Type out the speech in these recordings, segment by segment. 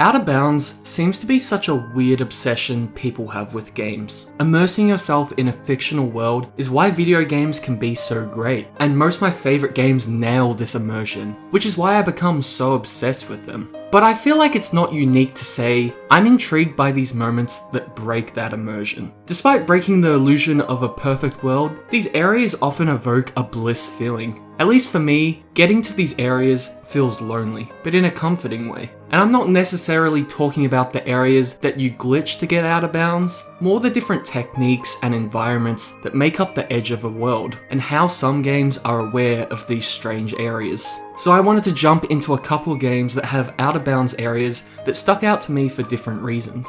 Outer Bounds seems to be such a weird obsession people have with games. Immersing yourself in a fictional world is why video games can be so great, and most of my favourite games nail this immersion, which is why I become so obsessed with them. But I feel like it's not unique to say I'm intrigued by these moments that break that immersion. Despite breaking the illusion of a perfect world, these areas often evoke a bliss feeling. At least for me, getting to these areas feels lonely, but in a comforting way. And I'm not necessarily talking about the areas that you glitch to get out of bounds, more the different techniques and environments that make up the edge of a world, and how some games are aware of these strange areas. So I wanted to jump into a couple of games that have out of bounds areas that stuck out to me for different reasons.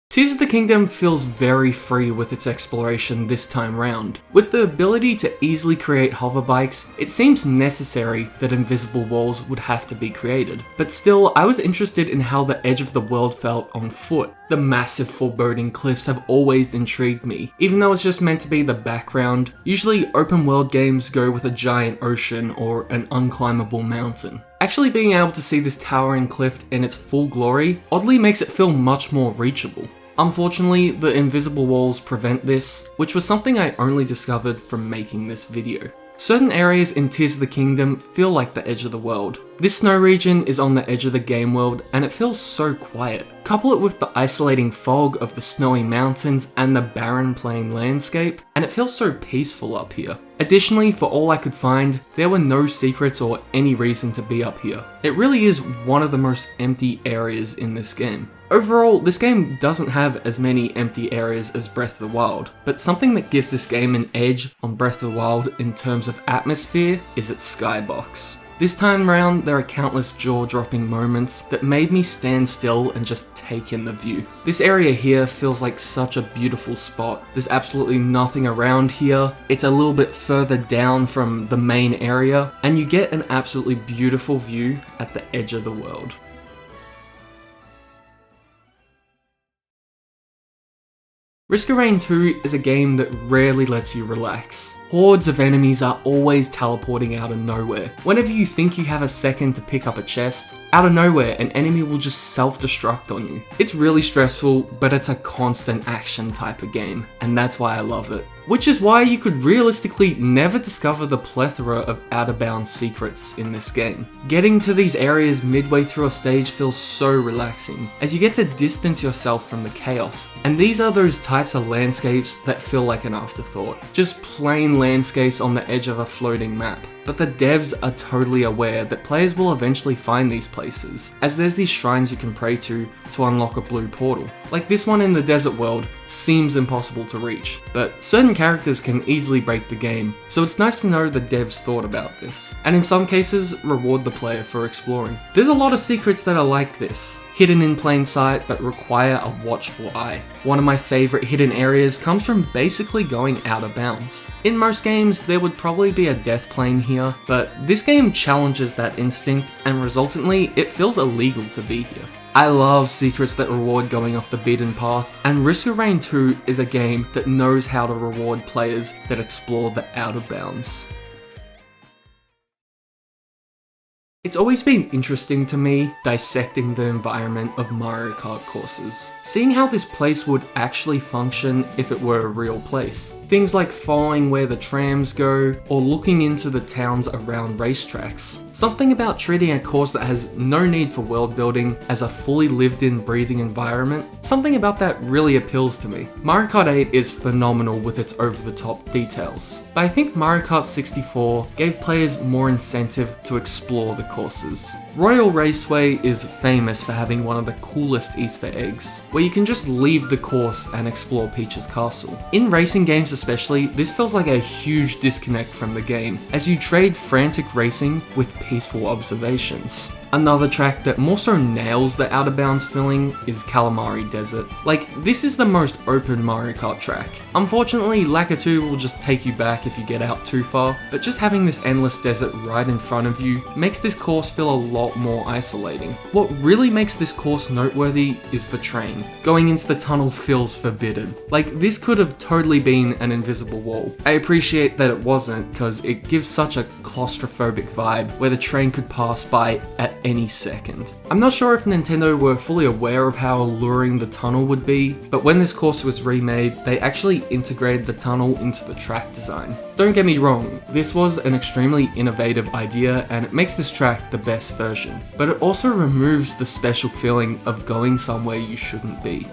Tears of the Kingdom feels very free with its exploration this time round. With the ability to easily create hover bikes, it seems necessary that invisible walls would have to be created. But still, I was interested in how the edge of the world felt on foot. The massive foreboding cliffs have always intrigued me, even though it's just meant to be the background. Usually open world games go with a giant ocean or an unclimbable mountain. Actually being able to see this towering cliff in its full glory oddly makes it feel much more reachable. Unfortunately, the invisible walls prevent this, which was something I only discovered from making this video. Certain areas in Tears of the Kingdom feel like the edge of the world. This snow region is on the edge of the game world and it feels so quiet. Couple it with the isolating fog of the snowy mountains and the barren plain landscape, and it feels so peaceful up here. Additionally, for all I could find, there were no secrets or any reason to be up here. It really is one of the most empty areas in this game. Overall, this game doesn't have as many empty areas as Breath of the Wild, but something that gives this game an edge on Breath of the Wild in terms of atmosphere is its skybox. This time round, there are countless jaw-dropping moments that made me stand still and just take in the view. This area here feels like such a beautiful spot. There's absolutely nothing around here. It's a little bit further down from the main area, and you get an absolutely beautiful view at the edge of the world. Risk of Rain 2 is a game that rarely lets you relax. Hordes of enemies are always teleporting out of nowhere. Whenever you think you have a second to pick up a chest, out of nowhere an enemy will just self-destruct on you. It's really stressful, but it's a constant action type of game, and that's why I love it. Which is why you could realistically never discover the plethora of out-of-bounds secrets in this game. Getting to these areas midway through a stage feels so relaxing, as you get to distance yourself from the chaos. And these are those types of landscapes that feel like an afterthought. Just plain landscapes on the edge of a floating map. But the devs are totally aware that players will eventually find these places, as there's these shrines you can pray to unlock a blue portal. Like this one in the desert world seems impossible to reach, but certain characters can easily break the game, so it's nice to know the devs thought about this, and in some cases reward the player for exploring. There's a lot of secrets that are like this, hidden in plain sight but require a watchful eye. One of my favourite hidden areas comes from basically going out of bounds. In most games there would probably be a death plane here, but this game challenges that instinct and resultantly it feels illegal to be here. I love secrets that reward going off the beaten path, and Risk of Rain 2 is a game that knows how to reward players that explore the out of bounds. It's always been interesting to me dissecting the environment of Mario Kart courses, seeing how this place would actually function if it were a real place. Things like following where the trams go, or looking into the towns around racetracks. Something about treating a course that has no need for world building as a fully lived in, breathing environment, something about that really appeals to me. Mario Kart 8 is phenomenal with its over-the-top details, but I think Mario Kart 64 gave players more incentive to explore the courses. Royal Raceway is famous for having one of the coolest Easter eggs, where you can just leave the course and explore Peach's castle. In racing games especially, this feels like a huge disconnect from the game, as you trade frantic racing with peaceful observations. Another track that more so nails the out of bounds feeling is Calamari Desert. Like, this is the most open Mario Kart track. Unfortunately, Lacquer 2 will just take you back if you get out too far, but just having this endless desert right in front of you makes this course feel a lot more isolating. What really makes this course noteworthy is the train. Going into the tunnel feels forbidden. Like, this could have totally been an invisible wall. I appreciate that it wasn't, because it gives such a claustrophobic vibe where the train could pass by at any second. I'm not sure if Nintendo were fully aware of how alluring the tunnel would be, but when this course was remade, they actually integrated the tunnel into the track design. Don't get me wrong, this was an extremely innovative idea and it makes this track the best version, but it also removes the special feeling of going somewhere you shouldn't be.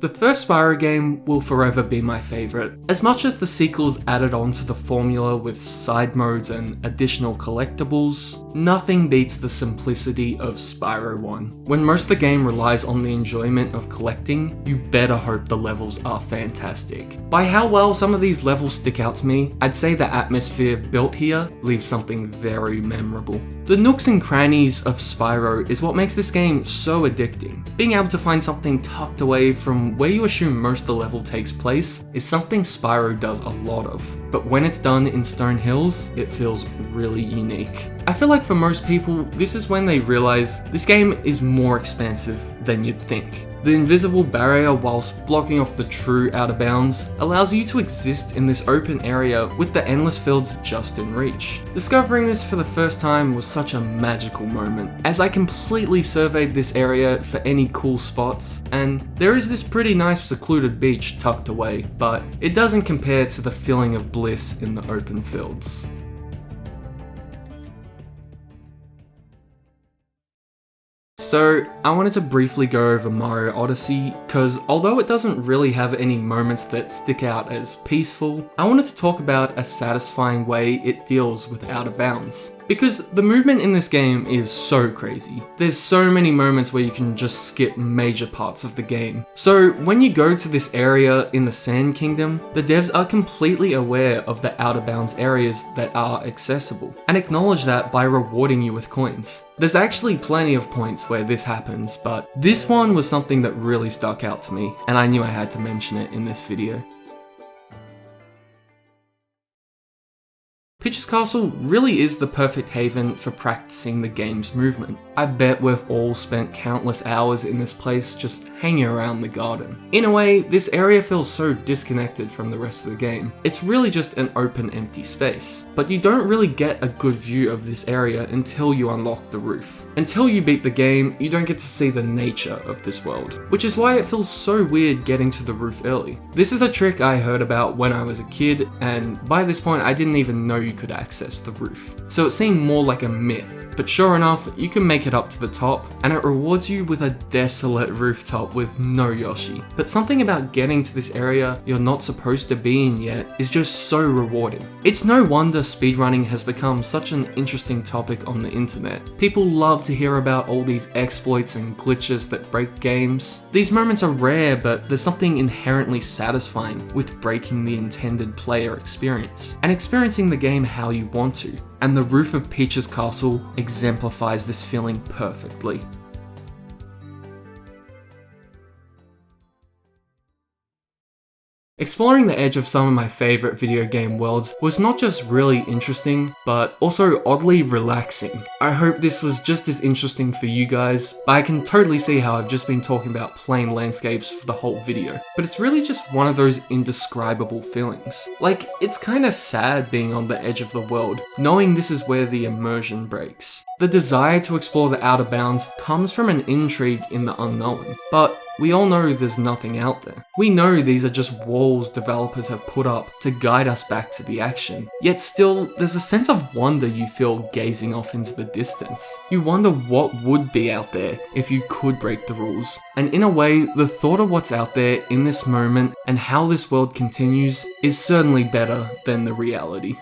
The first Spyro game will forever be my favourite. As much as the sequels added on to the formula with side modes and additional collectibles, nothing beats the simplicity of Spyro 1. When most of the game relies on the enjoyment of collecting, you better hope the levels are fantastic. By how well some of these levels stick out to me, I'd say the atmosphere built here leaves something very memorable. The nooks and crannies of Spyro is what makes this game so addicting. Being able to find something tucked away from where you assume most of the level takes place is something Spyro does a lot of, but when it's done in Stone Hills, it feels really unique. I feel like for most people, this is when they realize this game is more expansive than you'd think. The invisible barrier, whilst blocking off the true outer bounds, allows you to exist in this open area with the endless fields just in reach. Discovering this for the first time was such a magical moment, as I completely surveyed this area for any cool spots, and there is this pretty nice secluded beach tucked away, but it doesn't compare to the feeling of bliss in the open fields. So, I wanted to briefly go over Mario Odyssey, because although it doesn't really have any moments that stick out as peaceful, I wanted to talk about a satisfying way it deals with outer bounds. Because the movement in this game is so crazy. There's so many moments where you can just skip major parts of the game. So when you go to this area in the Sand Kingdom, the devs are completely aware of the outer bounds areas that are accessible, and acknowledge that by rewarding you with coins. There's actually plenty of points where this happens, but this one was something that really stuck out to me, and I knew I had to mention it in this video. Peach's Castle really is the perfect haven for practicing the game's movement. I bet we've all spent countless hours in this place just hanging around the garden. In a way, this area feels so disconnected from the rest of the game. It's really just an open, empty space. But you don't really get a good view of this area until you unlock the roof. Until you beat the game, you don't get to see the nature of this world, which is why it feels so weird getting to the roof early. This is a trick I heard about when I was a kid, and by this point I didn't even know you could access the roof. So it seemed more like a myth, but sure enough, you can make it up to the top, and it rewards you with a desolate rooftop with no Yoshi. But something about getting to this area you're not supposed to be in yet is just so rewarding. It's no wonder speedrunning has become such an interesting topic on the internet. People love to hear about all these exploits and glitches that break games. These moments are rare, but there's something inherently satisfying with breaking the intended player experience, and experiencing the game how you want to. And the roof of Peach's Castle exemplifies this feeling perfectly. Exploring the edge of some of my favourite video game worlds was not just really interesting, but also oddly relaxing. I hope this was just as interesting for you guys, but I can totally see how I've just been talking about plain landscapes for the whole video. But it's really just one of those indescribable feelings. Like, it's kinda sad being on the edge of the world, knowing this is where the immersion breaks. The desire to explore the outer bounds comes from an intrigue in the unknown, but we all know there's nothing out there. We know these are just walls developers have put up to guide us back to the action. Yet still, there's a sense of wonder you feel gazing off into the distance. You wonder what would be out there if you could break the rules. And in a way, the thought of what's out there in this moment and how this world continues is certainly better than the reality.